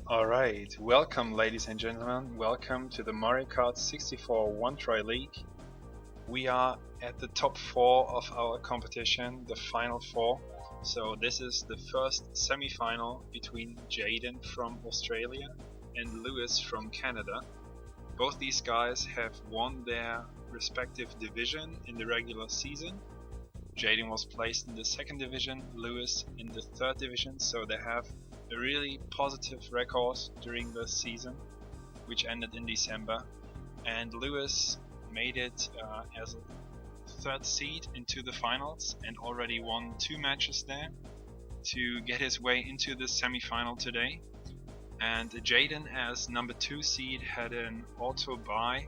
Alright, welcome ladies and gentlemen, welcome to the Mario Kart 64 One Try League. We are at the top 4 of our competition, the final 4. So this is the first semi-final between Jaden from Australia and Lewis from Canada. Both these guys have won their respective division in the regular season. Jaden was placed in the second division, Lewis in the third division, so they have a really positive record during the season, which ended in December. And Lewis made it as a third seed into the finals and already won 2 matches there to get his way into the semi-final today. And Jaden, as number 2 seed, had an auto bye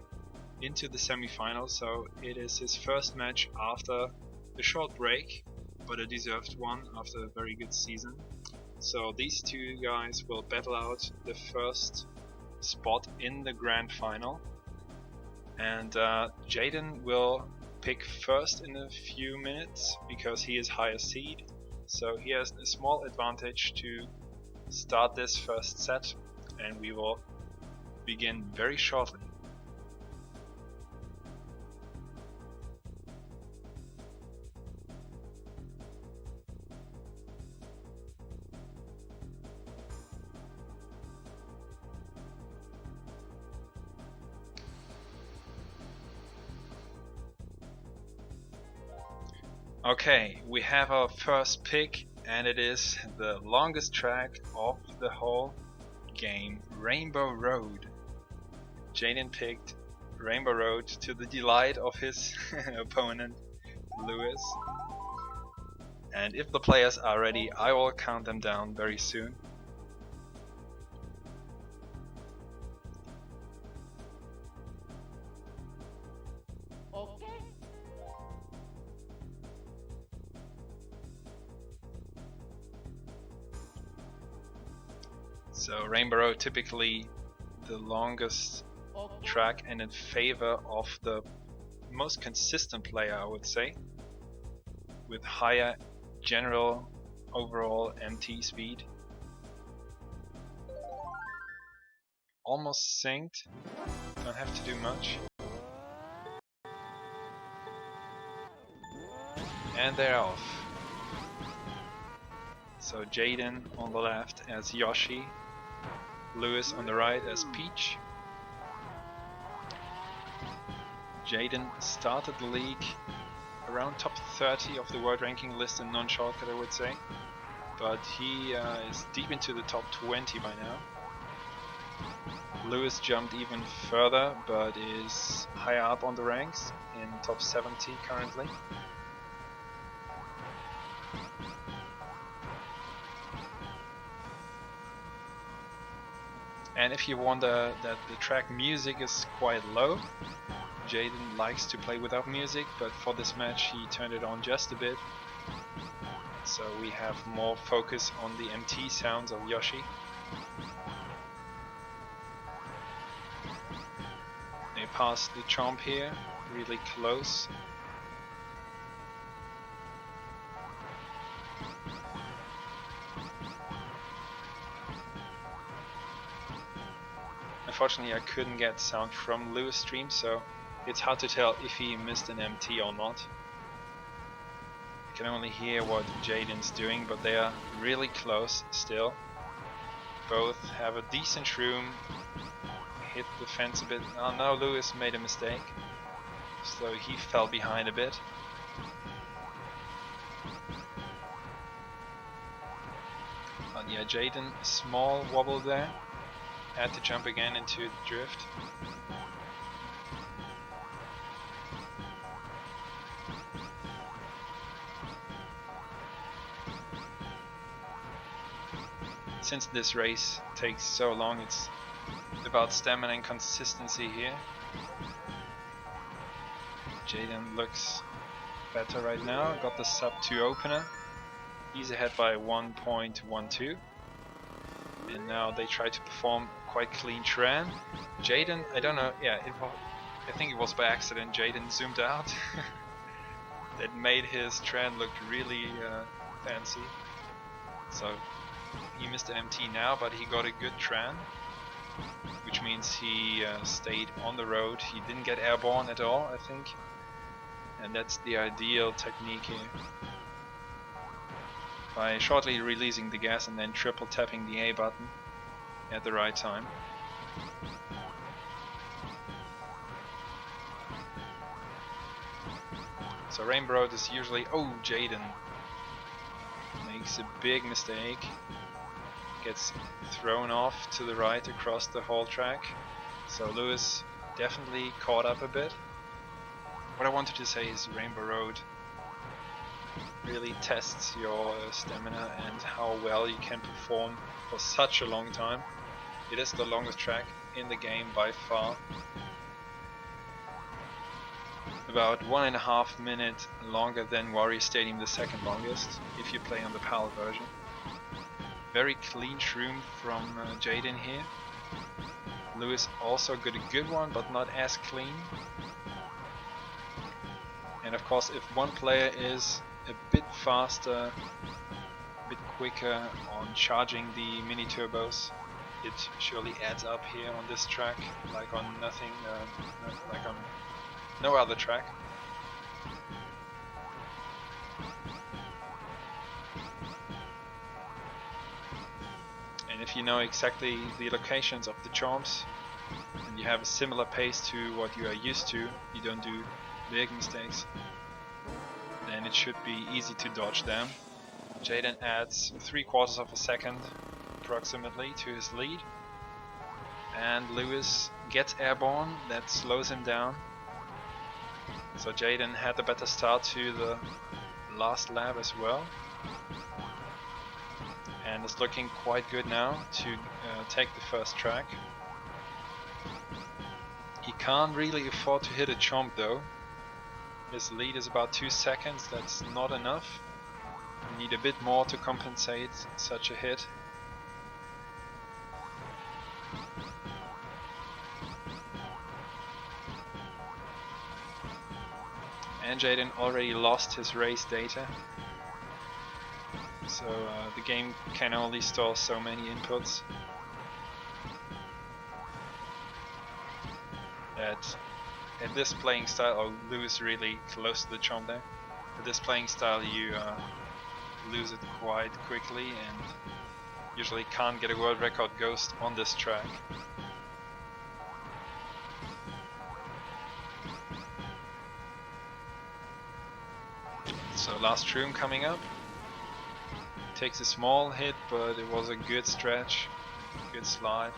into the semi-final, so it is his first match after a short break, but a deserved one after a very good season. So these two guys will battle out the first spot in the grand final, and Jaden will pick first in a few minutes because he is higher seed, so he has a small advantage to start this first set, and we will begin very shortly. Okay, we have our first pick, and it is the longest track of the whole game, Rainbow Road. Jaden picked Rainbow Road to the delight of his opponent, Lewis. And if the players are ready, I will count them down very soon. So Rainbow Road, typically the longest track and in favor of the most consistent player, I would say, with higher general overall MT speed. Almost synced, don't have to do much. And they're off. So Jaden on the left as Yoshi, Lewis on the right as Peach. Jaden started the league around top 30 of the world ranking list in non-shortcut, I would say, but he is deep into the top 20 by now. Lewis jumped even further, but is higher up on the ranks, in top 70 currently. And if you wonder that the track music is quite low, Jaden likes to play without music, but for this match he turned it on just a bit. So we have more focus on the MT sounds of Yoshi. They passed the chomp here, really close. Unfortunately, I couldn't get sound from Lewis' stream, so it's hard to tell if he missed an MT or not. I can only hear what Jaden's doing, but they are really close still. Both have a decent room. Hit the fence a bit. Oh no, Lewis made a mistake, so he fell behind a bit. But yeah, Jaden, small wobble there. Had to jump again into the drift. Since this race takes so long, it's about stamina and consistency here. Jaden looks better right now, got the sub 2 opener. He's ahead by 1.12. And now they try to perform quite clean tran. Jaden, I don't know, yeah, I think it was by accident Jaden zoomed out. That made his tran look really fancy. So He missed the MT now, but he got a good tran, which means he stayed on the road. He didn't get airborne at all, I think, and that's the ideal technique here. By shortly releasing the gas and then triple tapping the A button at the right time. So Rainbow Road is usually... Oh, Jaden makes a big mistake. Gets thrown off to the right across the whole track. So Lewis definitely caught up a bit. What I wanted to say is Rainbow Road really tests your stamina and how well you can perform for such a long time. It is the longest track in the game by far. About 1.5 minutes longer than Warrior Stadium, the second longest, if you play on the PAL version. Very clean shroom from Jaden here. Lewis also got a good one, but not as clean. And of course, if one player is a bit faster, a bit quicker on charging the mini turbos, it surely adds up here on this track, like on nothing, like on no other track. And if you know exactly the locations of the jumps and you have a similar pace to what you are used to, you don't do big mistakes, then it should be easy to dodge them. Jaden adds 3/4 of a second approximately to his lead, and Lewis gets airborne. That slows him down. So Jaden had the better start to the last lap as well, and is looking quite good now to take the first track. He can't really afford to hit a jump though. His lead is about 2 seconds, that's not enough. You need a bit more to compensate such a hit. And Jaden already lost his race data. So the game can only store so many inputs. At this playing style, oh, Lewis really close to the jump there. At this playing style you lose it quite quickly and usually can't get a world record ghost on this track. So last shroom coming up. Takes a small hit, but it was a good stretch, good slide.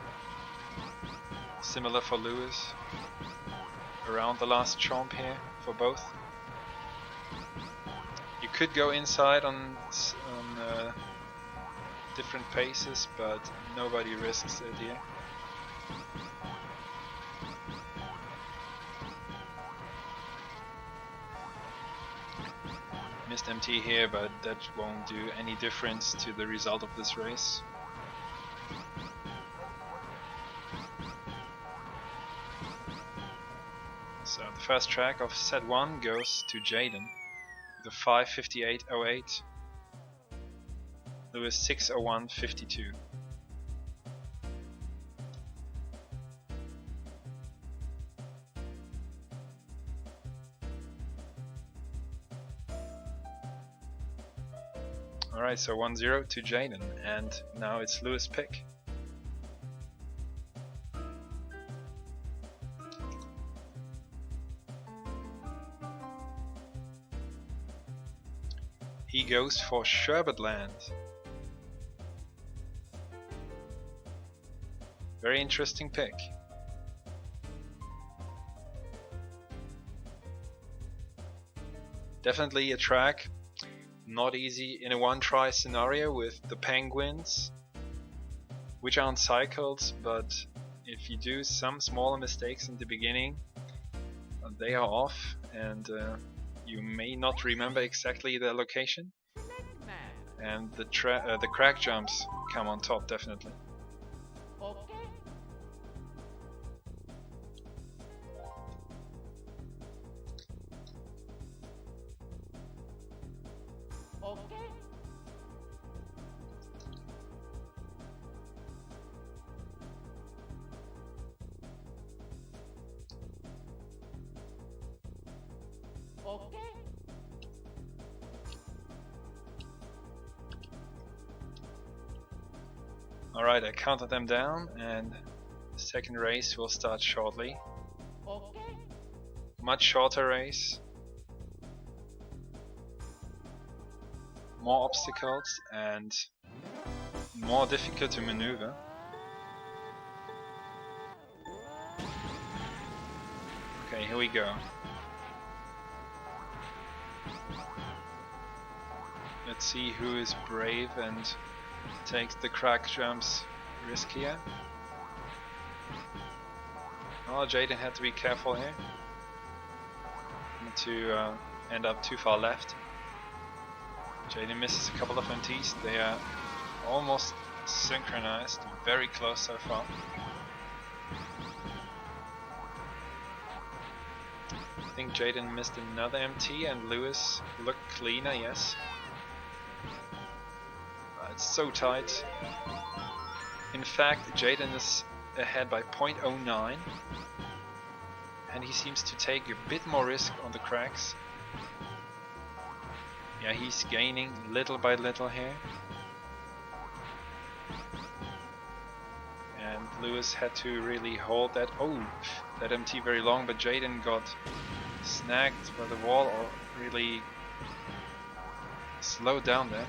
Similar for Lewis. Around the last chomp here for both. You could go inside on different paces, but nobody risks it here. Missed MT here, but that won't do any difference to the result of this race. So the first track of set 1 goes to Jaden with a 5:58.08. Lewis 6:01.52. Alright, so 1-0 to Jaden, and now it's Lewis' pick. He goes for Sherbetland. Very interesting pick. Definitely a track not easy in a one-try scenario with the penguins, which aren't cycles, but if you do some smaller mistakes in the beginning, they are off, and you may not remember exactly their location, and the crack jumps come on top definitely. Alright, I counted them down and the second race will start shortly. Much shorter race. More obstacles and more difficult to maneuver. Okay, here we go. Let's see who is brave and takes the crack jumps riskier. Oh, Jaden had to be careful here. Not to end up too far left. Jaden misses a couple of MTs. They are almost synchronized, very close so far. I think Jaden missed another MT and Lewis looked cleaner, yes. It's so tight. In fact, Jaden is ahead by 0.09 and he seems to take a bit more risk on the cracks. Yeah, he's gaining little by little here. And Lewis had to really hold that. Oh, that MT very long, but Jaden got snagged by the wall or really slowed down there.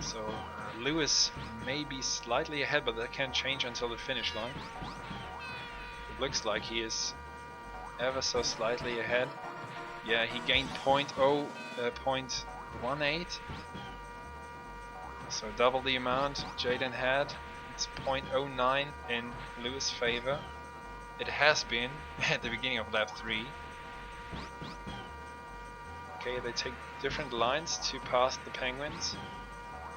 So Lewis may be slightly ahead, but that can change until the finish line. It looks like he is ever so slightly ahead. Yeah, he gained 0.18, so double the amount Jaden had. It's 0.09 in Lewis' favor. It has been at the beginning of lap 3. Okay, they take different lines to pass the penguins.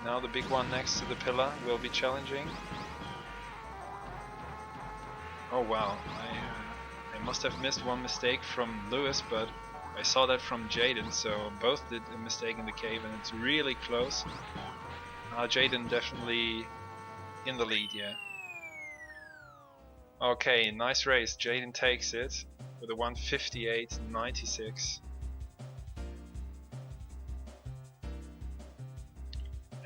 Now the big one next to the pillar will be challenging. Oh wow, I must have missed one mistake from Lewis, but I saw that from Jaden, so both did a mistake in the cave and it's really close. Jaden definitely in the lead, yeah. Okay, nice race. Jaden takes it with a 1:58.96.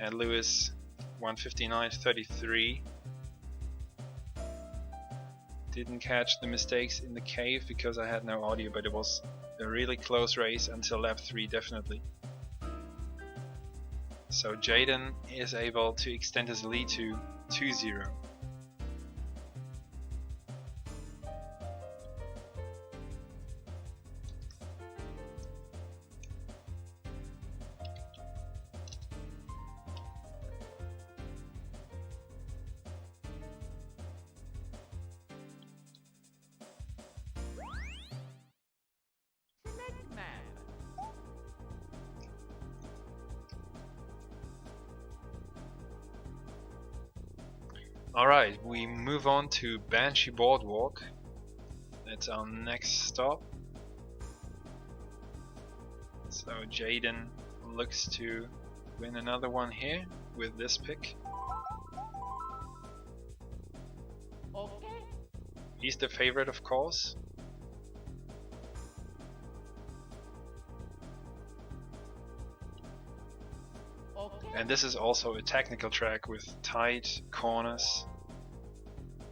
And Lewis 1:59.33. Didn't catch the mistakes in the cave because I had no audio, but it was a really close race until lap 3 definitely. So Jaden is able to extend his lead to 2-0. Alright, we move on to Banshee Boardwalk. That's our next stop. So Jaden looks to win another one here with this pick. Okay. He's the favorite, of course. And this is also a technical track with tight corners,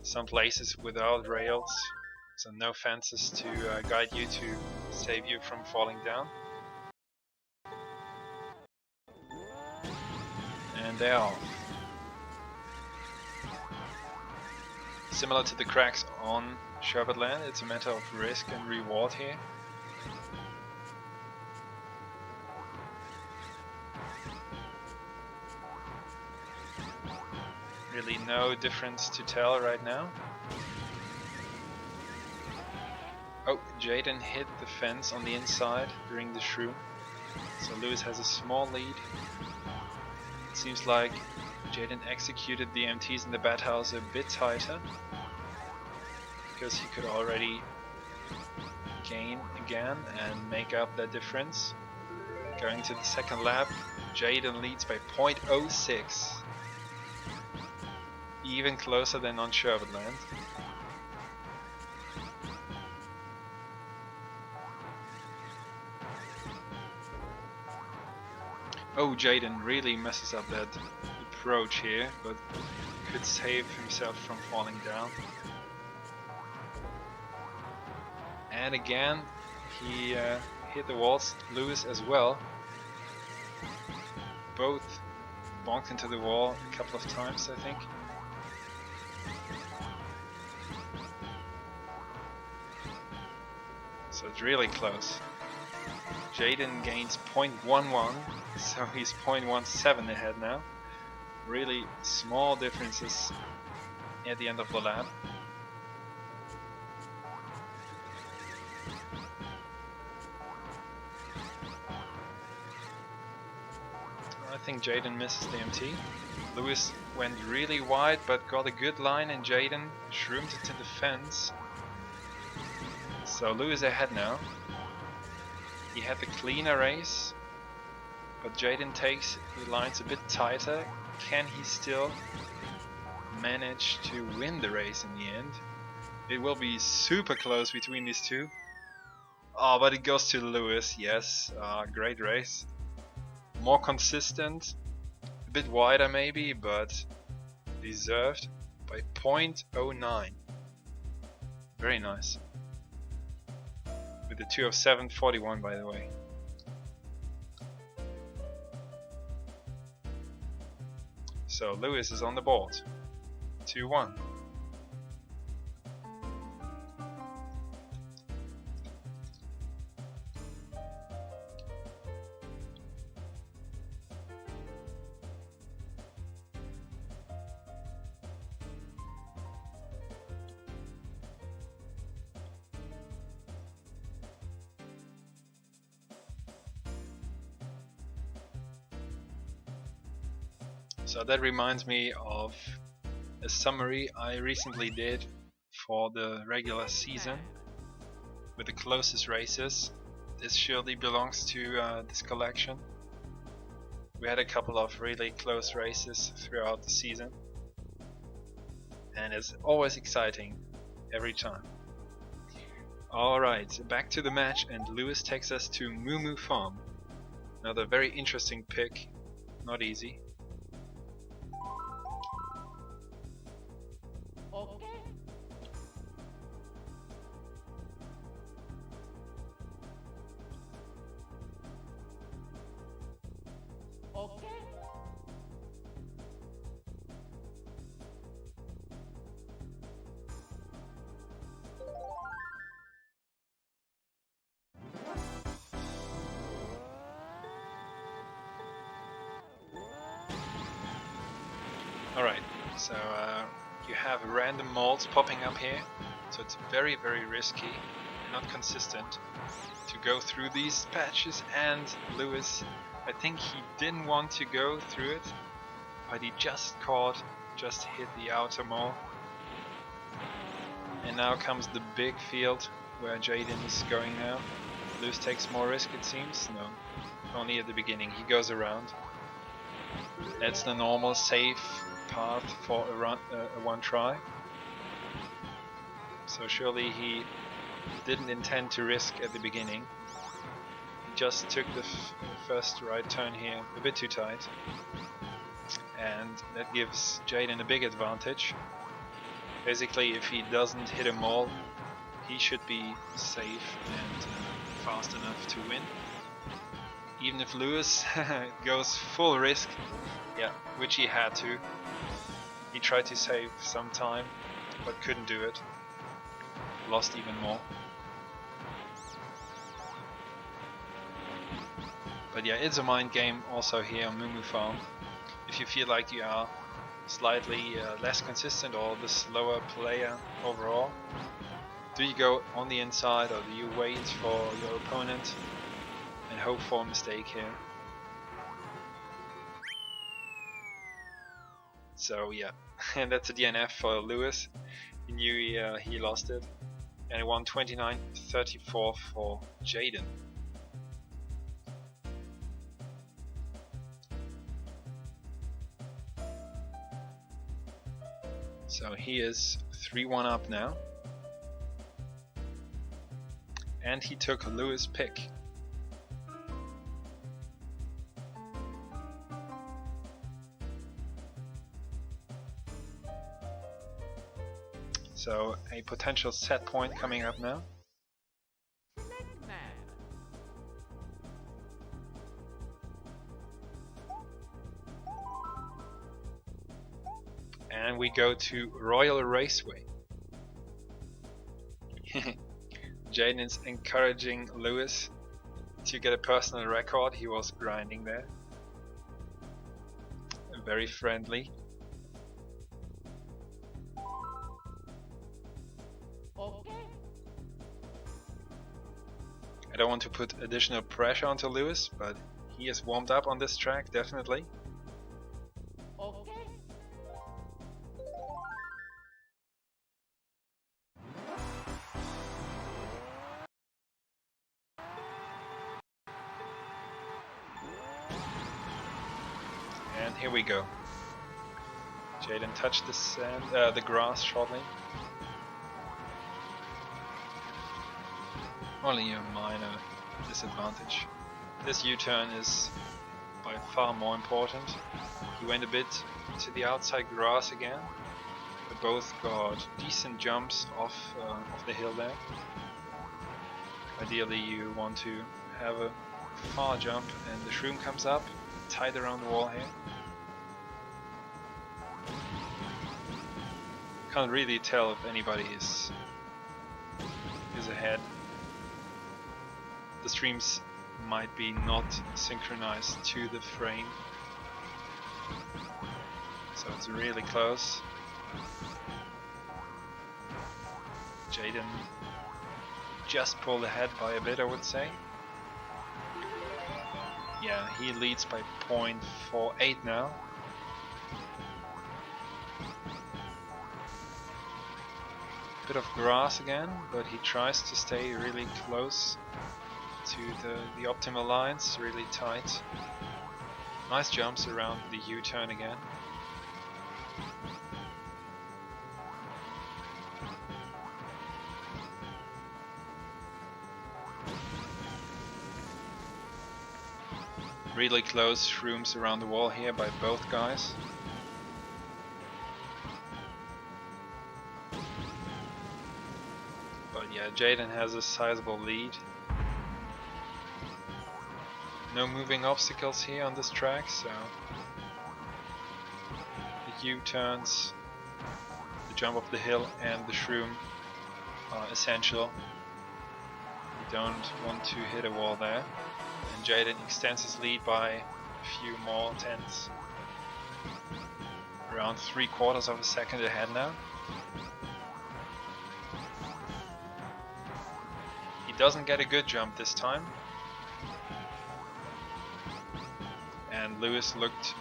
some places without rails, so no fences to guide you to save you from falling down. And they are similar to the cracks on Sherbetland. It's a matter of risk and reward here. Really no difference to tell right now. Oh, Jaden hit the fence on the inside during the shroom, so Lewis has a small lead. It seems like Jaden executed the MTs in the bat house a bit tighter, because he could already gain again and make up that difference. Going to the second lap, Jaden leads by 0.06. Even closer than on Sherbetland. Oh, Jaden really messes up that approach here, but could save himself from falling down. And again, he hit the walls. Lewis as well. Both bonked into the wall a couple of times, I think. So it's really close. Jaden gains 0.11, so he's 0.17 ahead now. Really small differences at the end of the lap. I think Jaden misses the MT. Lewis went really wide but got a good line, and Jaden shroomed it to the fence. So Lewis ahead now. He had the cleaner race, but Jaden takes the lines a bit tighter. Can he still manage to win the race in the end? It will be super close between these two. Oh, but it goes to Lewis. Yes, great race. More consistent, a bit wider maybe, but deserved by 0.09. Very nice. With the 2 of 7.41, by the way. So Lewis is on the board. 2-1. So that reminds me of a summary I recently did for the regular season with the closest races. This surely belongs to this collection. We had a couple of really close races throughout the season, and it's always exciting every time. Alright, back to the match, and Lewis takes us to Moo Moo Farm. Another very interesting pick, not easy. Okay. Okay. Alright, so you have random molds popping up here, so it's very risky and not consistent to go through these patches, and Lewis, I think he didn't want to go through it, but he just hit the outer mole. And now comes the big field where Jaden is going now. Lewis takes more risk, it seems. No, only at the beginning. He goes around. That's the normal safe path for a one try. So surely he didn't intend to risk at the beginning. He just took the first right turn here a bit too tight, and that gives Jaden a big advantage. Basically, if he doesn't hit a mole, he should be safe and fast enough to win. Even if Lewis goes full risk, yeah, which he had to. He tried to save some time, but couldn't do it. Lost even more. But yeah, it's a mind game also here on Moo Moo Farm. If you feel like you are slightly less consistent or the slower player overall, do you go on the inside or do you wait for your opponent and hope for a mistake here? So yeah, and that's a DNF for Lewis. He knew he lost it, and he won 29-34 for Jaden. So he is 3-1 up now, and he took Lewis' pick. So a potential set point coming up now. Select map. And we go to Royal Raceway. Jaden is encouraging Lewis to get a personal record. He was grinding there. Very friendly. Okay. I don't want to put additional pressure onto Lewis, but he is warmed up on this track, definitely. Okay. And here we go. Jaden touched the sand, the grass shortly. Only a minor disadvantage. This U-turn is by far more important. He went a bit to the outside grass again. They both got decent jumps off the hill there. Ideally you want to have a far jump and the shroom comes up tight around the wall here. Can't really tell if anybody is ahead. The streams might be not synchronized to the frame, so it's really close. Jaden just pulled ahead by a bit, I would say. Yeah, he leads by 0.48 now. Bit of grass again, but he tries to stay really close to the optimal lines, really tight. Nice jumps around the U-turn again. Really close shrooms around the wall here by both guys. But yeah, Jaden has a sizable lead. No moving obstacles here on this track, so the U-turns, the jump up the hill and the shroom are essential. You don't want to hit a wall there. And Jaden extends his lead by a few more tenths. Around 3/4 of a second ahead now. He doesn't get a good jump this time. And Lewis looked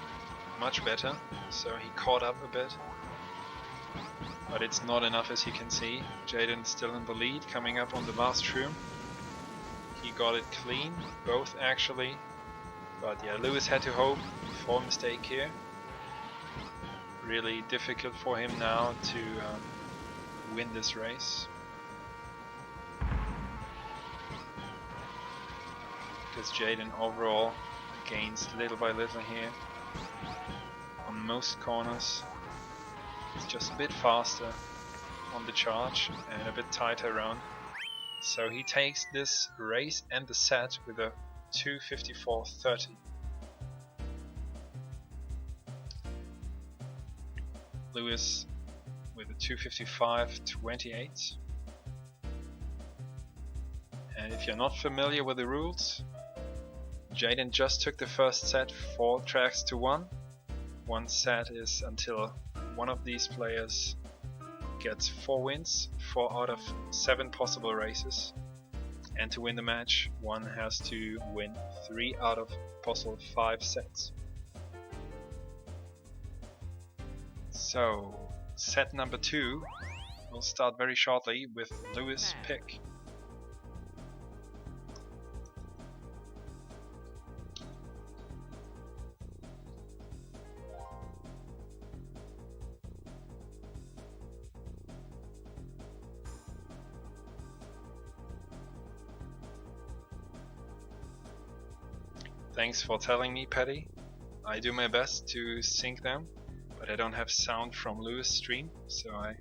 much better, so he caught up a bit. But it's not enough, as you can see. Jaden's still in the lead, coming up on the last shroom. He got it clean, both actually. But yeah, Lewis had to hope for a mistake here. Really difficult for him now to win this race. Because Jaden overall gains little by little here. On most corners. It's just a bit faster on the charge and a bit tighter around. So he takes this race and the set with a 2:54.30. Lewis with a 2:55.28. And if you're not familiar with the rules, Jaden just took the first set 4 tracks to 1. One set is until one of these players gets 4 wins, 4 out of 7 possible races. And to win the match, one has to win 3 out of possible 5 sets. So, set number 2 will start very shortly with Lewis' pick. Thanks for telling me, Patty. I do my best to sync them, but I don't have sound from Lewis' stream, so I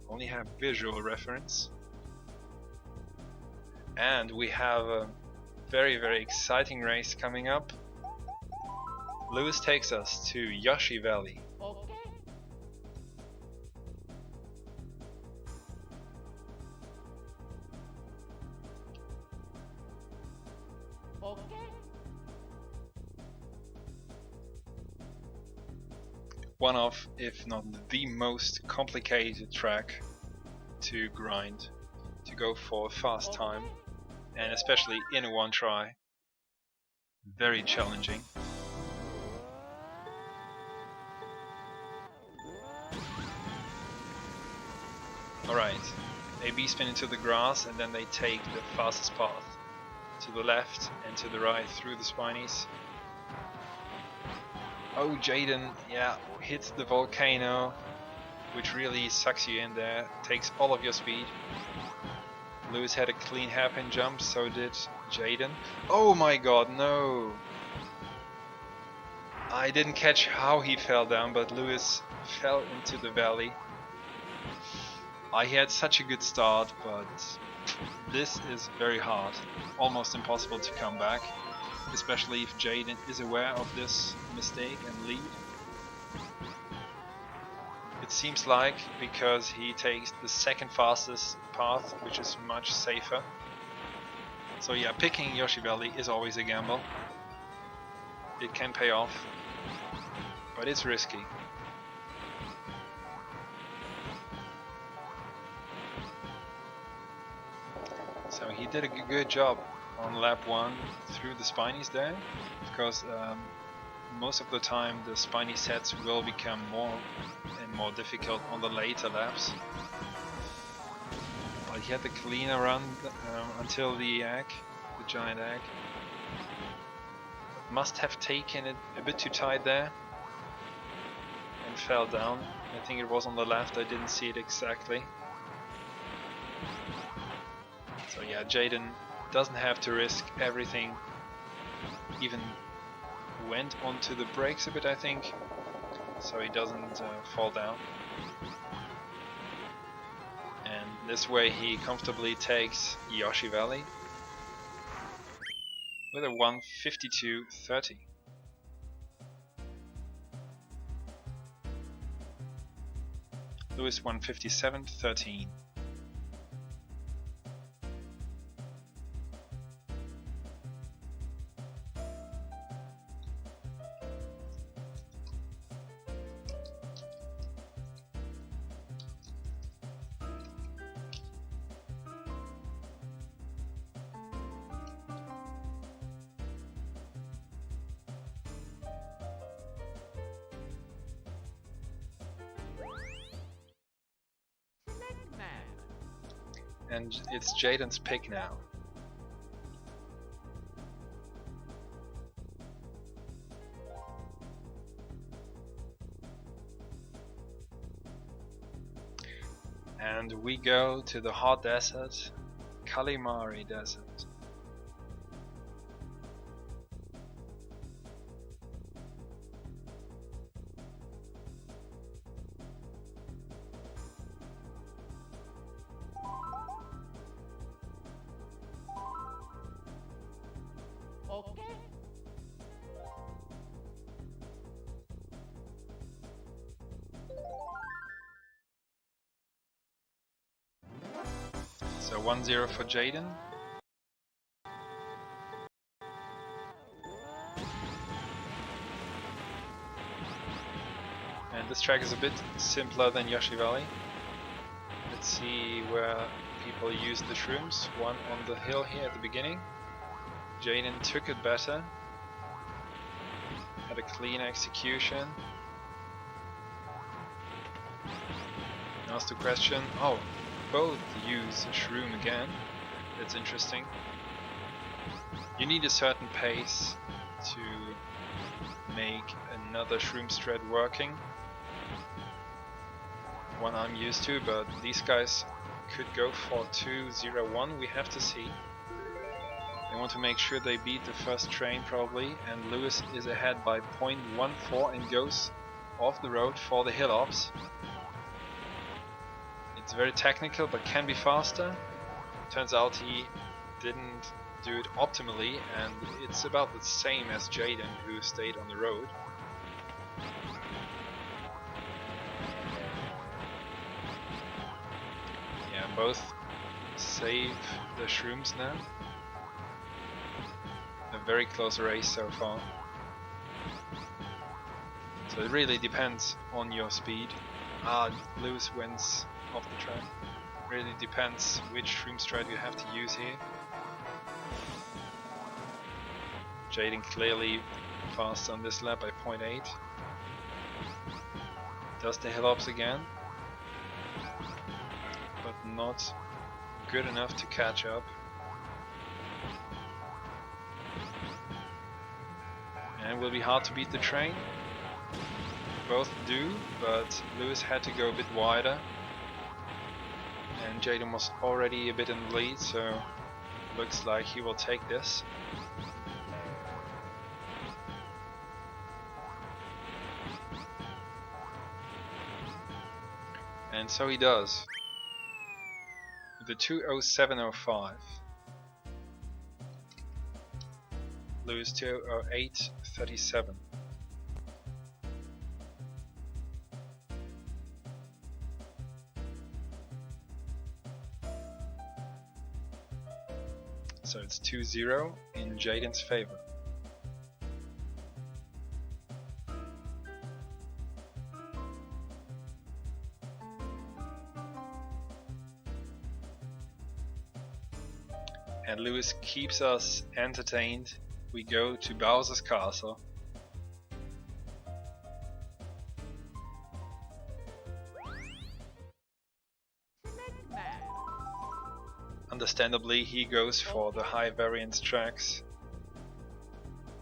only have visual reference. And we have a very exciting race coming up. Lewis takes us to Yoshi Valley. Okay. Okay. One of, if not the most complicated track to grind, to go for a fast time, and especially in a one try. Very challenging. Alright, AB spin into the grass and then they take the fastest path. To the left and to the right through the spinies. Oh, Jaden, yeah, hits the volcano, which really sucks you in there, takes all of your speed. Lewis had a clean hairpin jump, so did Jaden. Oh my god, no! I didn't catch how he fell down, but Lewis fell into the valley. I had such a good start, but this is very hard. Almost impossible to come back, especially if Jaden is aware of this mistake and lead. It seems like, because he takes the second fastest path, which is much safer. So yeah, picking Yoshi Valley is always a gamble. It can pay off, but it's risky. So he did a good job on lap 1 through the spinies there, because most of the time the spiny sets will become more and more difficult on the later laps. But he had the cleaner run until the egg, the giant egg. Must have taken it a bit too tight there and fell down. I think it was on the left, I didn't see it exactly. So yeah, Jaden doesn't have to risk everything. Even went onto the brakes a bit, I think, so he doesn't fall down. And this way he comfortably takes Yoshi Valley with a 1:52.30. Lewis 1:57.13. And it's Jaden's pick now. And we go to the hot desert, Kalimari Desert. Okay. So 1-0 for Jaden. And this track is a bit simpler than Yoshi Valley. Let's see where people use the shrooms. One on the hill here at the beginning. Jaden took it better. Had a clean execution. Asked the question. Oh, both use a shroom again. That's interesting. You need a certain pace to make another shroom strat working. One I'm used to, but these guys could go for 2-0-1. We have to see. They want to make sure they beat the first train probably, and Lewis is ahead by 0.14 and goes off the road for the hill ops. It It's very technical but can be faster. Turns out he didn't do it optimally, and it's about the same as Jaden, who stayed on the road. Yeah, both save the shrooms now. A very close race so far. So it really depends on your speed. Lewis wins off the track. Really depends which shroom strat you have to use here. Jaden clearly fast on this lap by 0.8. Does the hill ups again, but not good enough to catch up. And it will be hard to beat the train. Both do, but Lewis had to go a bit wider. And Jaden was already a bit in the lead, so looks like he will take this. And so he does. With the 2:07.05. Lewis 2:08.37. So it's 2-0 in Jaden's favor. And Lewis keeps us entertained. We go to Bowser's Castle. Understandably, he goes for the high variance tracks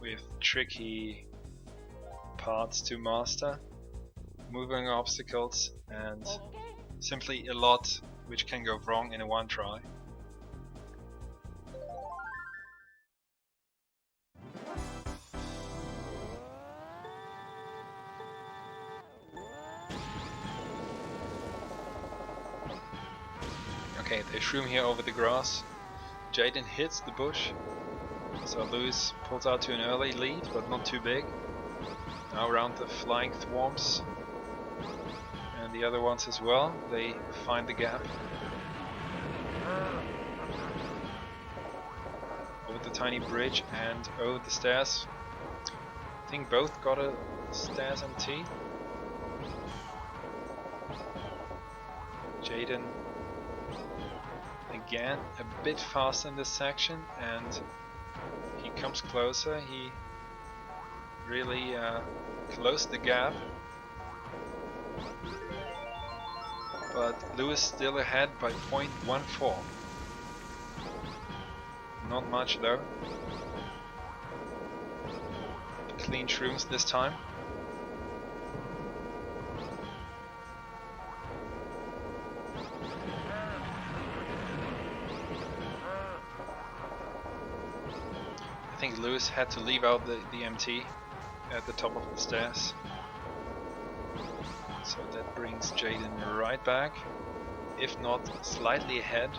with tricky parts to master, moving obstacles, and simply a lot which can go wrong in a one try. Okay, they shroom here over the grass. Jaden hits the bush, so Lewis pulls out to an early lead, but not too big. Now around the flying thwarms and the other ones as well, they find the gap. Over the tiny bridge and over the stairs. I think both got a stairs MT. Jaden again a bit fast in this section, and he comes closer. He really closed the gap, but Lewis still ahead by 0.14. Not much though. Clean shrooms this time. I think Lewis had to leave out the MT at the top of the stairs. So that brings Jaden right back, if not slightly ahead.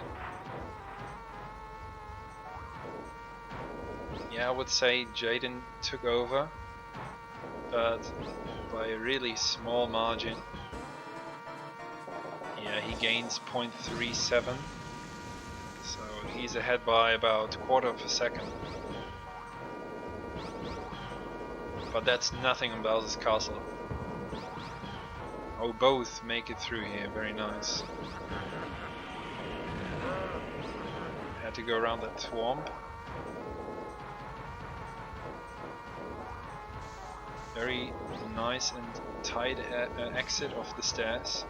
Yeah, I would say Jaden took over, but by a really small margin. Yeah, he gains 0.37, so he's ahead by about a quarter of a second. But that's nothing on Bowser's Castle. Oh, both make it through here, very nice. Had to go around that swamp. Very nice and tight exit of the stairs.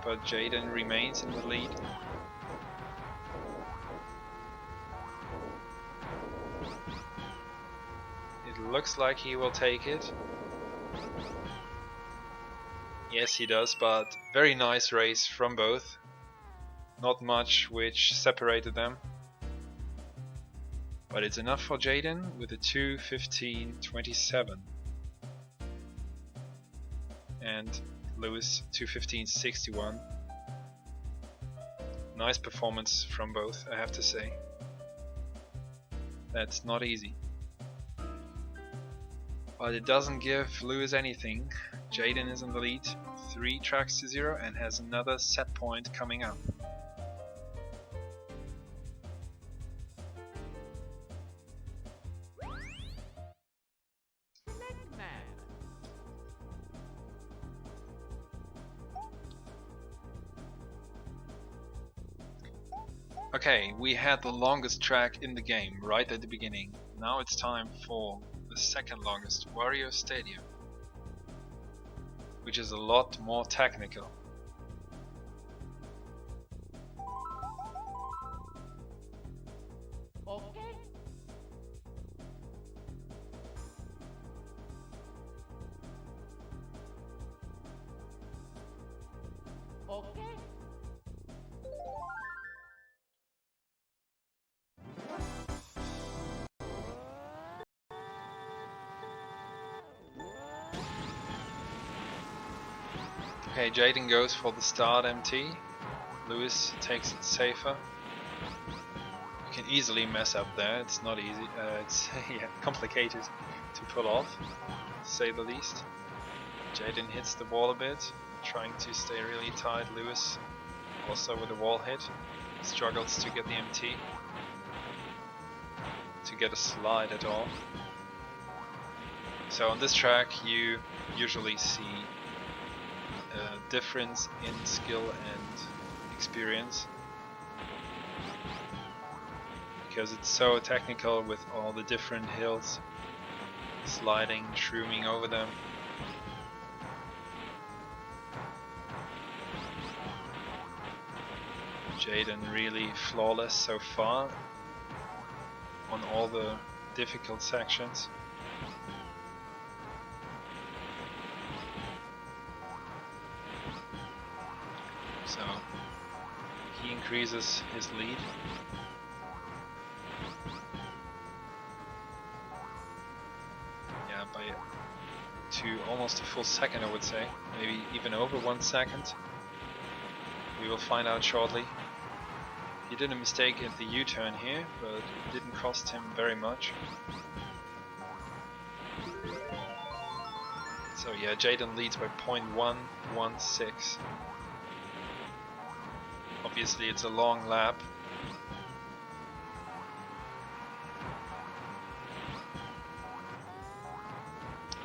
But Jaden remains in the lead. Looks like he will take it. Yes, he does, but very nice race from both. Not much which separated them. But it's enough for Jaden with a 2:15.27. And Lewis 2:15.61. Nice performance from both, I have to say. That's not easy. But it doesn't give Lewis anything. Jaden is in the lead, 3 tracks to 0, and has another set point coming up. Select map. Okay, we had the longest track in the game right at the beginning. Now it's time for the second longest, Wario Stadium, which is a lot more technical. Okay. Okay. Okay, Jaden goes for the start MT. Lewis takes it safer. You can easily mess up there. It's not easy. It's yeah, complicated to pull off, to say the least. Jaden hits the wall a bit, trying to stay really tight. Lewis also with a wall hit, struggles to get the MT, to get a slide at all. So on this track you usually see a difference in skill and experience, because it's so technical with all the different hills, sliding, shrooming over them. Jaden really flawless so far on all the difficult sections. So he increases his lead. Yeah, to almost a full second, I would say, maybe even over 1 second. We will find out shortly. He did a mistake at the U-turn here, but it didn't cost him very much. So yeah, Jaden leads by 0.116. Obviously it's a long lap.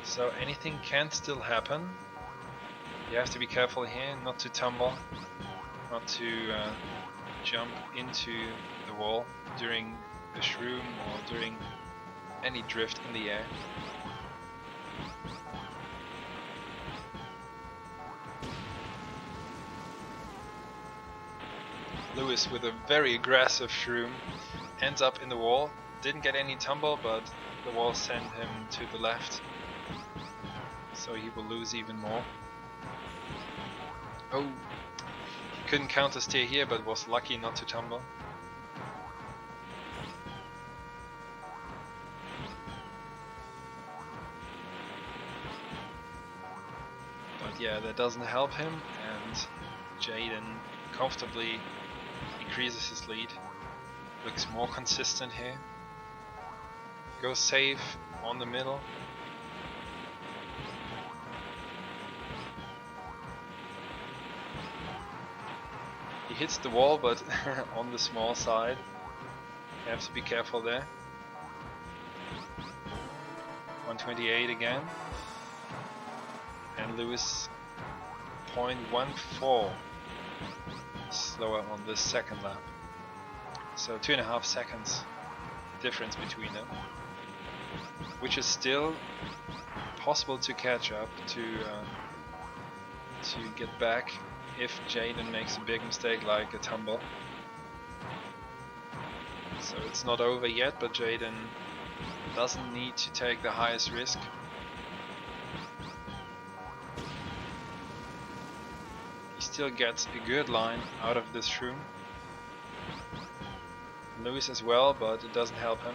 So anything can still happen. You have to be careful here, not to tumble, not to jump into the wall during a shroom or during any drift in the air. Lewis with a very aggressive shroom ends up in the wall. Didn't get any tumble, but the wall sent him to the left, so he will lose even more. Oh, he couldn't counter steer here, but was lucky not to tumble. But yeah, that doesn't help him, and Jaden comfortably increases his lead. Looks more consistent here. Goes safe on the middle. He hits the wall, but on the small side. You have to be careful there. 128 again. And Lewis 0.14 slower on this second lap. So 2.5 seconds difference between them, which is still possible to catch up, to get back if Jaden makes a big mistake like a tumble. So it's not over yet, but Jaden doesn't need to take the highest risk. He still gets a good line out of this shroom. Lewis as well, but it doesn't help him.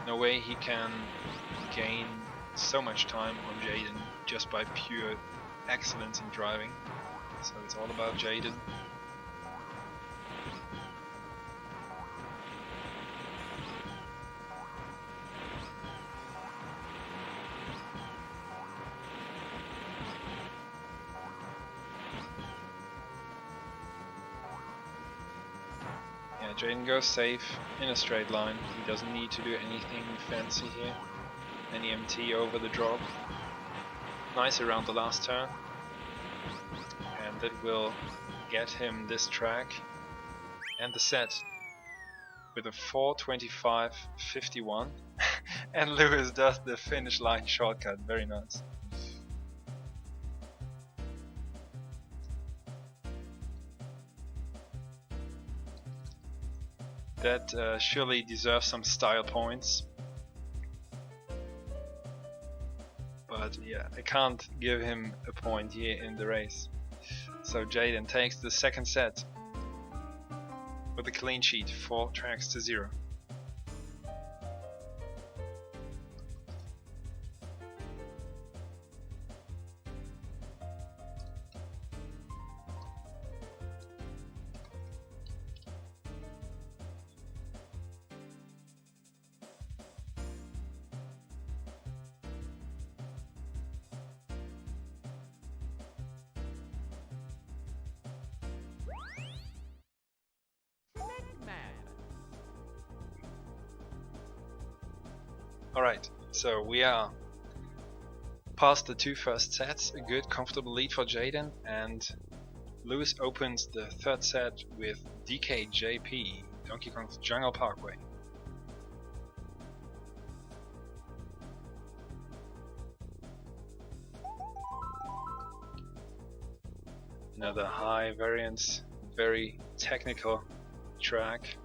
No way he can gain so much time on Jaden just by pure excellent in driving. So it's all about Jaden. Yeah, Jaden goes safe in a straight line. He doesn't need to do anything fancy here. Any MT over the drop. Nice around the last turn. And that will get him this track and the set with a 4:25.51. And Lewis does the finish line shortcut. Very nice. That surely deserves some style points. But yeah, I can't give him a point here in the race. So Jaden takes the second set with a clean sheet, 4 tracks to 0. Alright, so we are past the 2 first sets, a good comfortable lead for Jaden, and Lewis opens the third set with DKJP, Donkey Kong's Jungle Parkway. Another high variance, very technical track,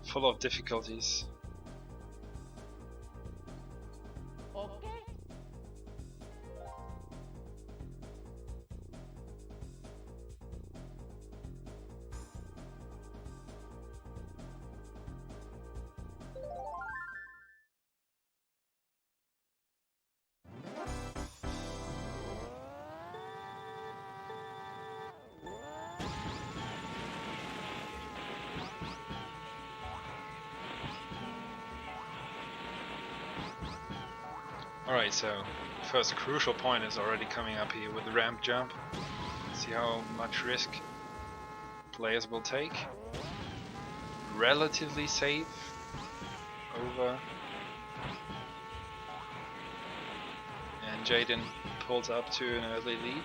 full of difficulties. Okay. Alright, so first crucial point is already coming up here with the ramp jump. See how much risk players will take. Relatively safe over. And Jaden pulls up to an early lead.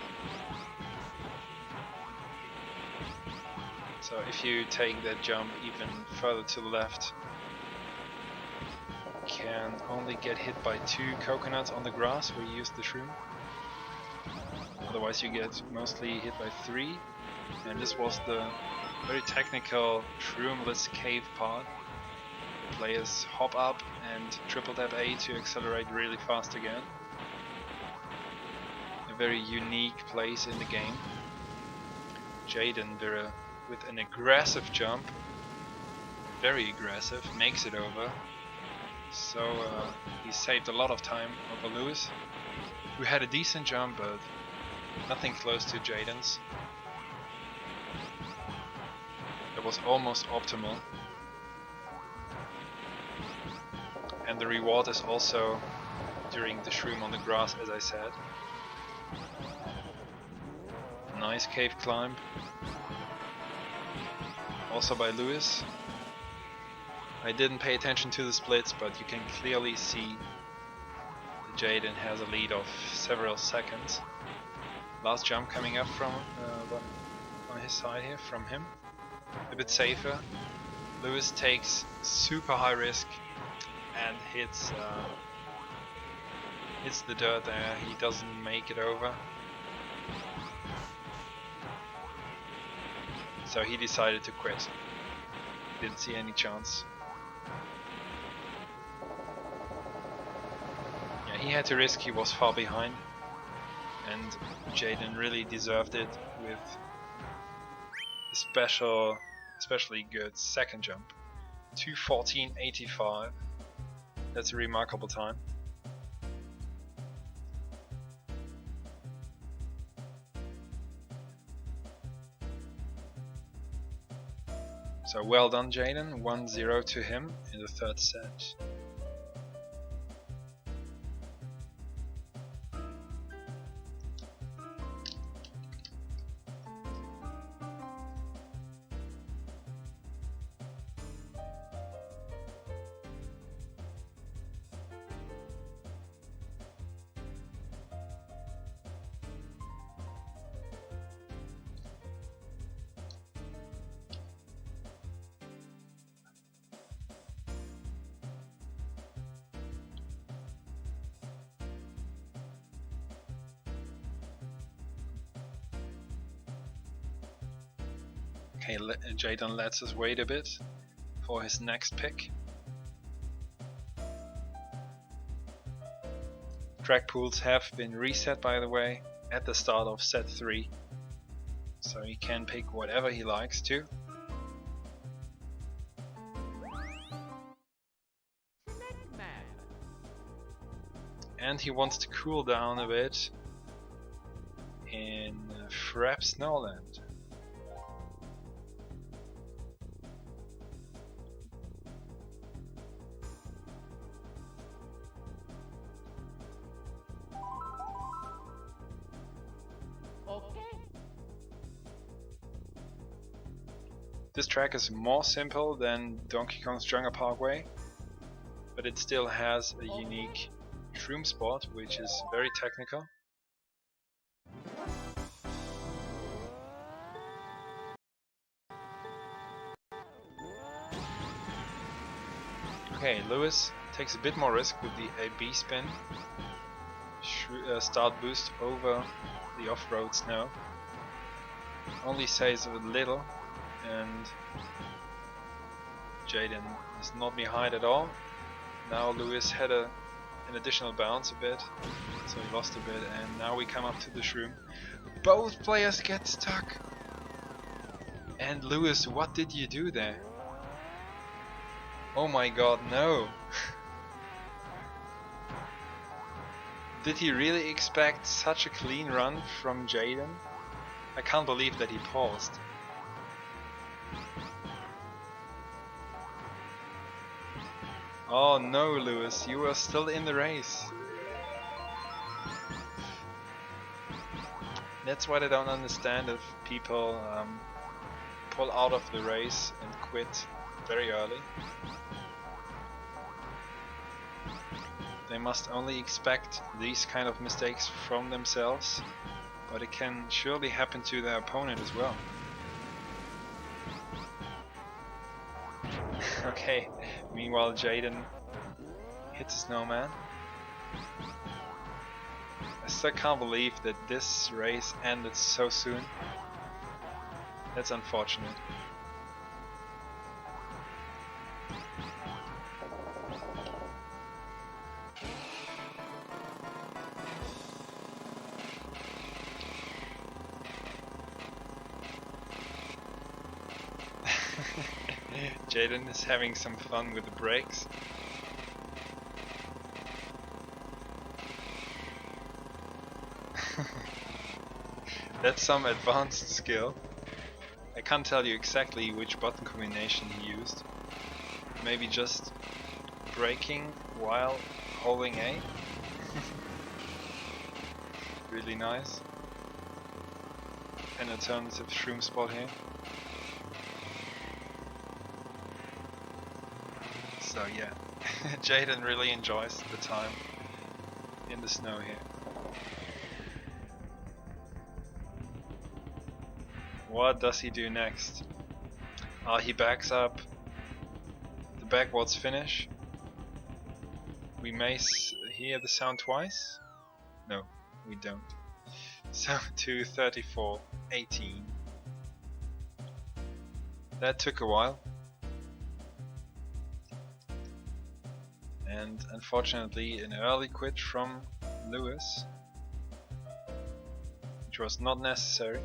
So if you take that jump even further to the left, can only get hit by 2 coconuts on the grass where you use the shroom. Otherwise you get mostly hit by 3. And this was the very technical shroomless cave part. Players hop up and triple tap A to accelerate really fast again. A very unique place in the game. Jaden with an aggressive jump, very aggressive, makes it over. So he saved a lot of time over Lewis, who had a decent jump but nothing close to Jaden's. It was almost optimal. And the reward is also during the shroom on the grass, as I said. Nice cave climb. Also by Lewis. I didn't pay attention to the splits, but you can clearly see that Jaden has a lead of several seconds. Last jump coming up from on his side here from him. A bit safer. Lewis takes super high risk and hits the dirt there. He doesn't make it over. So he decided to quit. Didn't see any chance. Yeah, he had to risk, he was far behind. And Jaden really deserved it with a especially good second jump. 2:14.85. That's a remarkable time. So well done, Jaden. 1-0 to him in the third set. Okay, Jaden lets us wait a bit for his next pick. Track pools have been reset, by the way, at the start of set 3. So he can pick whatever he likes to. And he wants to cool down a bit in Frap Snowland. This track is more simple than Donkey Kong's Jungle Parkway, but it still has a unique shroom spot, which is very technical. Okay, Lewis takes a bit more risk with the AB spin. Start boost over the off-road snow. Only saves a little, and Jaden is not behind at all. Now Lewis had an additional bounce a bit, so he lost a bit, and now we come up to the shroom. Both players get stuck. And Lewis, what did you do there? Oh my god, no! Did he really expect such a clean run from Jaden? I can't believe that he paused. Oh no, Lewis, you are still in the race. That's what I don't understand, if people pull out of the race and quit very early. They must only expect these kind of mistakes from themselves, but it can surely happen to their opponent as well. Okay, meanwhile Jaden hits a snowman. I still can't believe that this race ended so soon. That's unfortunate. Jaden is having some fun with the brakes. That's some advanced skill. I can't tell you exactly which button combination he used. Maybe just braking while holding A. Really nice. An alternative shroom spot here. So yeah, Jaden really enjoys the time in the snow here. What does he do next? He backs up the backwards finish. We may hear the sound twice? No, we don't. So to 34-18. That took a while. And unfortunately an early quit from Lewis, which was not necessary.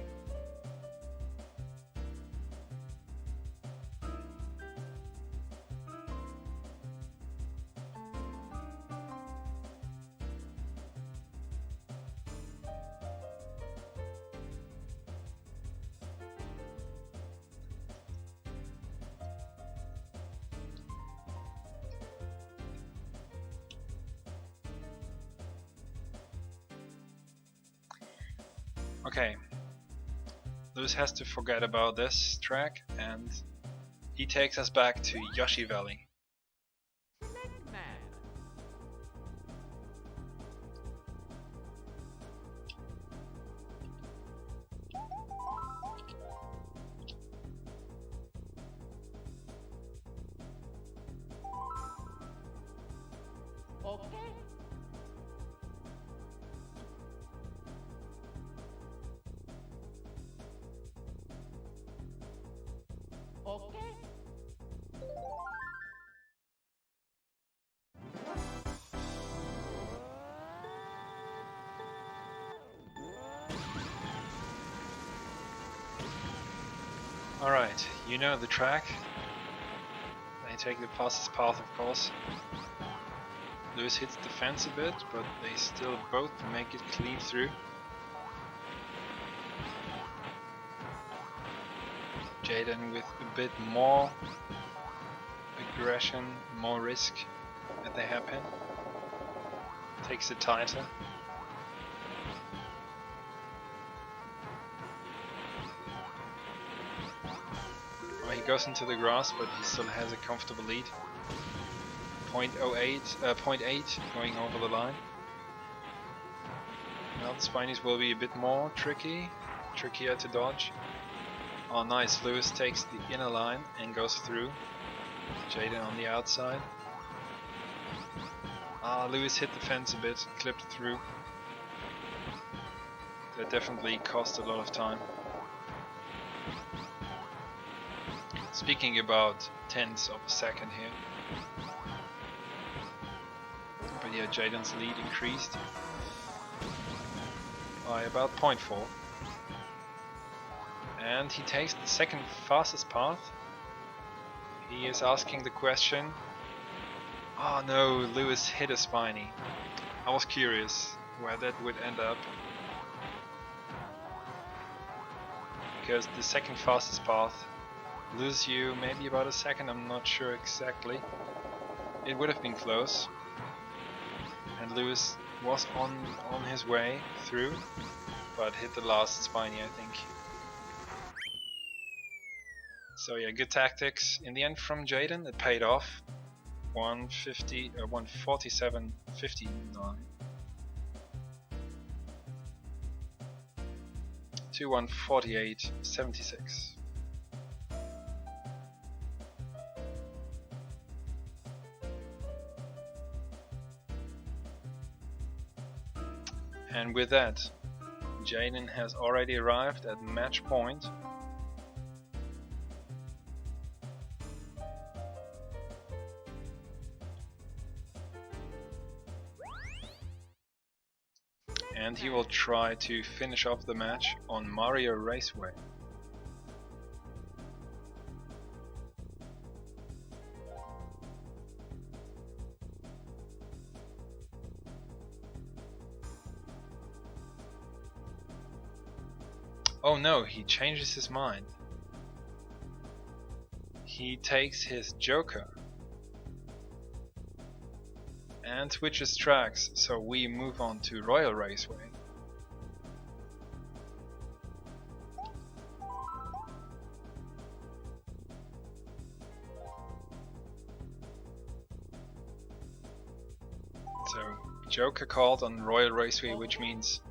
Okay, Lewis has to forget about this track and he takes us back to Yoshi Valley. Snake Man. Okay. Okay. Alright, you know the track. They take the fastest path, of course. Lewis hits the fence a bit, but they still both make it clean through. Jaden with a bit more aggression, more risk at the hairpin. Takes it tighter. Well, he goes into the grass, but he still has a comfortable lead. 0.8 going over the line. Now the Spinies will be a bit more trickier to dodge. Oh nice, Lewis takes the inner line and goes through. Jaden on the outside. Lewis hit the fence a bit, clipped through. That definitely cost a lot of time. Speaking about tenths of a second here. But yeah, Jaden's lead increased by about 0.4. And he takes the second fastest path. He is asking the question. Oh no, Lewis hit a Spiny. I was curious where that would end up. Because the second fastest path loses you maybe about a second, I'm not sure exactly. It would have been close. And Lewis was on his way through, but hit the last Spiny, I think. So yeah, good tactics in the end from Jaden. It paid off. 147.59 to 148.76. And with that, Jaden has already arrived at match point. And he will try to finish off the match on Mario Raceway. Oh no, he changes his mind. He takes his Joker and switches tracks, so we move on to Royal Raceway. So Joker called on Royal Raceway, which means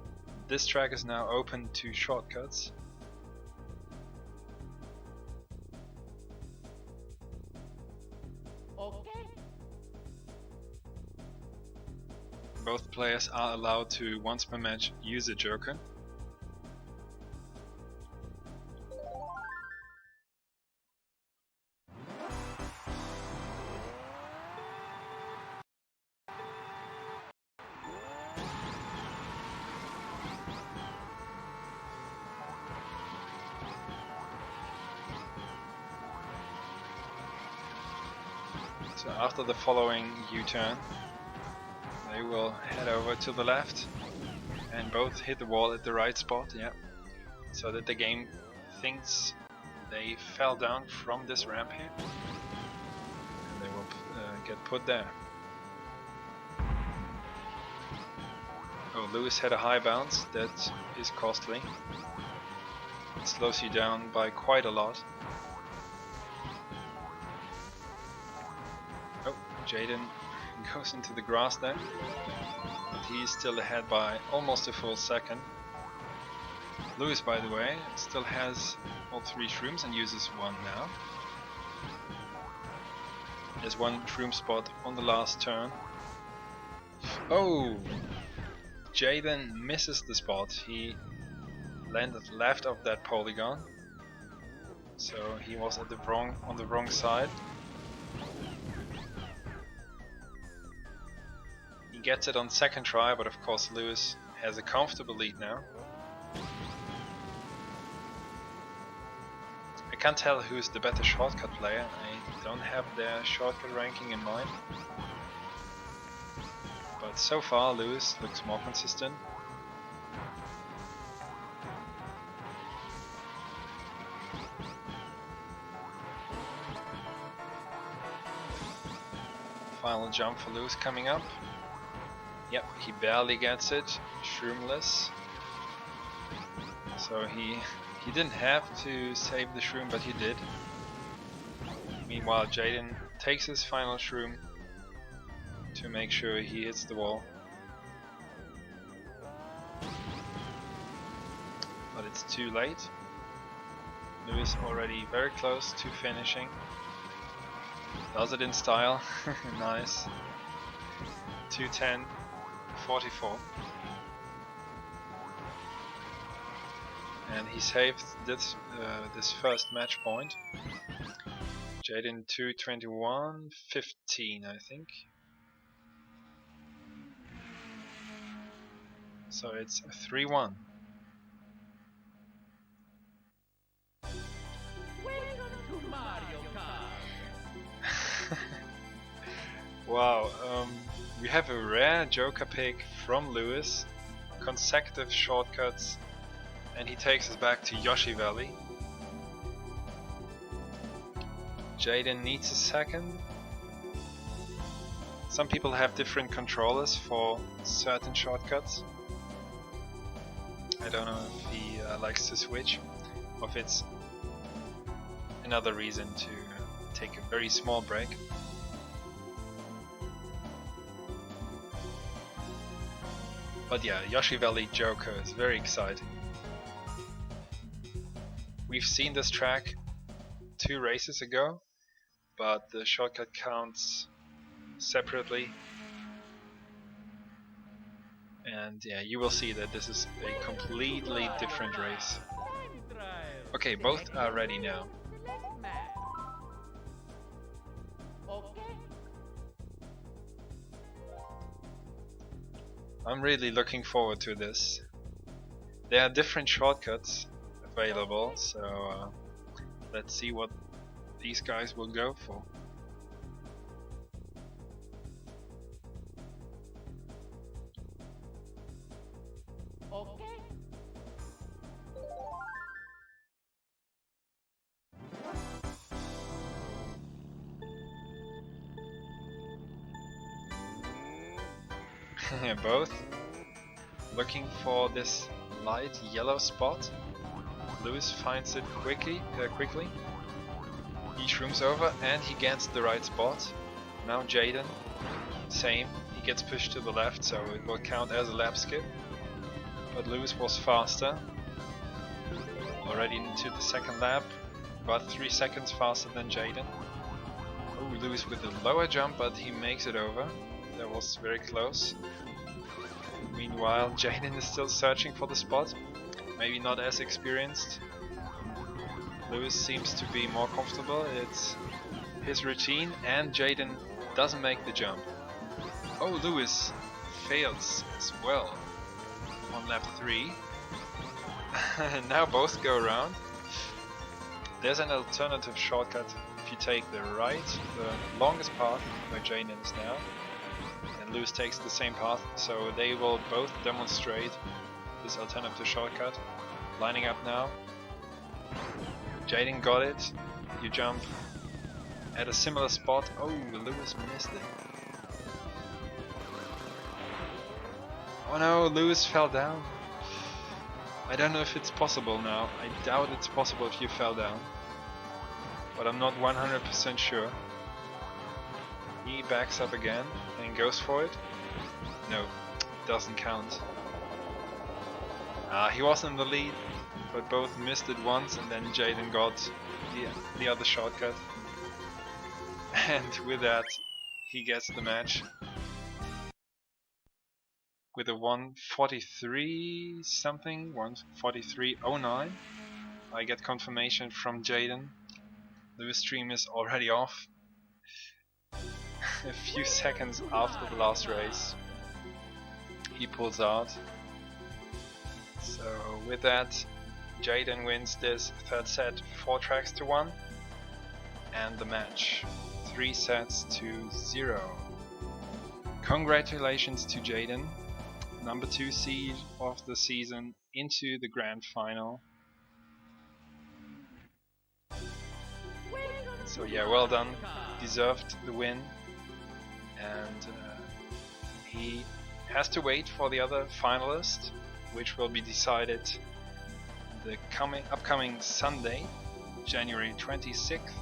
this track is now open to shortcuts. Okay. Both players are allowed to, once per match, use a Joker. So after the following U-turn, they will head over to the left and both hit the wall at the right spot, yeah. So that the game thinks they fell down from this ramp here. And they will get put there. Oh, Lewis had a high bounce, that is costly. It slows you down by quite a lot. Oh, Jaden goes into the grass there, but he's still ahead by almost a full second. Lewis, by the way, still has all 3 shrooms and uses 1 now. There's 1 shroom spot on the last turn. Oh! Jaden misses the spot. He landed left of that polygon, so he was at on the wrong side. He gets it on second try, but of course Lewis has a comfortable lead now. I can't tell who's the better shortcut player. I don't have their shortcut ranking in mind. But so far Lewis looks more consistent. Final jump for Lewis coming up. Yep, he barely gets it, shroomless. So he didn't have to save the shroom, but he did. Meanwhile, Jaden takes his final shroom to make sure he hits the wall. But it's too late. Lewis already very close to finishing. Does it in style. Nice. 2:10.44. And he saved this first match point. Jaden 2:21.15, I think. So it's 3-1. Welcome to Mario Kart. Wow, we have a rare Joker pick from Lewis, consecutive shortcuts, and he takes us back to Yoshi Valley. Jaden needs a second. Some people have different controllers for certain shortcuts. I don't know if he likes to switch, or if it's another reason to take a very small break. But yeah, Yoshi Valley Joker is very exciting. We've seen this track 2 races ago, but the shortcut counts separately. And yeah, you will see that this is a completely different race. Okay, both are ready now. Select match. Okay. I'm really looking forward to this. There are different shortcuts available, so let's see what these guys will go for. Okay. Both looking for this light yellow spot. Lewis finds it quickly. He shrooms over and he gets the right spot. Now Jaden, same. He gets pushed to the left, so it will count as a lap skip. But Lewis was faster. Already into the second lap, about 3 seconds faster than Jaden. Oh, Lewis with a lower jump, but he makes it over. That was very close. Meanwhile, Jaden is still searching for the spot. Maybe not as experienced. Lewis seems to be more comfortable. It's his routine, and Jaden doesn't make the jump. Oh, Lewis fails as well on lap 3. Now both go around. There's an alternative shortcut if you take the right, the longest path where Jaden is now, and Lewis takes the same path, so they will both demonstrate this alternative shortcut. Lining up now. Jaden got it. You jump at a similar spot. Oh, Lewis missed it. Oh no, Lewis fell down. I don't know if it's possible now. I doubt it's possible if you fell down. But I'm not 100% sure. He backs up again and goes for it. No, doesn't count. He was in the lead, but both missed it once, and then Jaden got the other shortcut. And with that, he gets the match with a 143 something, 143.09. I get confirmation from Jaden. The stream is already off. A few seconds after the last race, he pulls out. So with that, Jaden wins this third set 4 tracks to 1, and the match 3 sets to 0. Congratulations to Jaden, number 2 seed of the season, into the grand final. So yeah, well done, deserved the win, and he has to wait for the other finalist, which will be decided the upcoming Sunday, January 26th.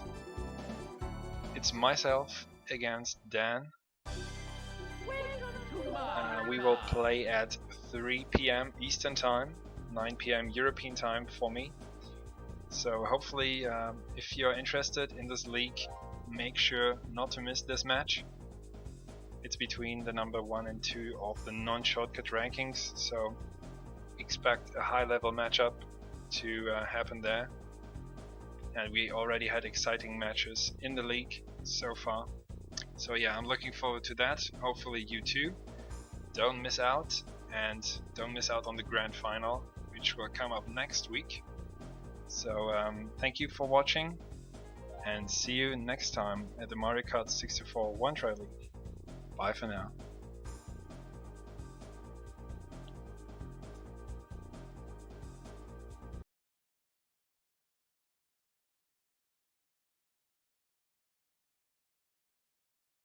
It's myself against Dan. We will play at 3 PM Eastern Time, 9 PM European Time for me. So hopefully, if you're interested in this league, make sure not to miss this match. It's between the number 1 and 2 of the non-shortcut rankings, so expect a high-level matchup to happen there. And we already had exciting matches in the league so far. So yeah, I'm looking forward to that. Hopefully you too. Don't miss out, and don't miss out on the grand final, which will come up next week. So thank you for watching, and see you next time at the Mario Kart 64 One Try League. Bye for now.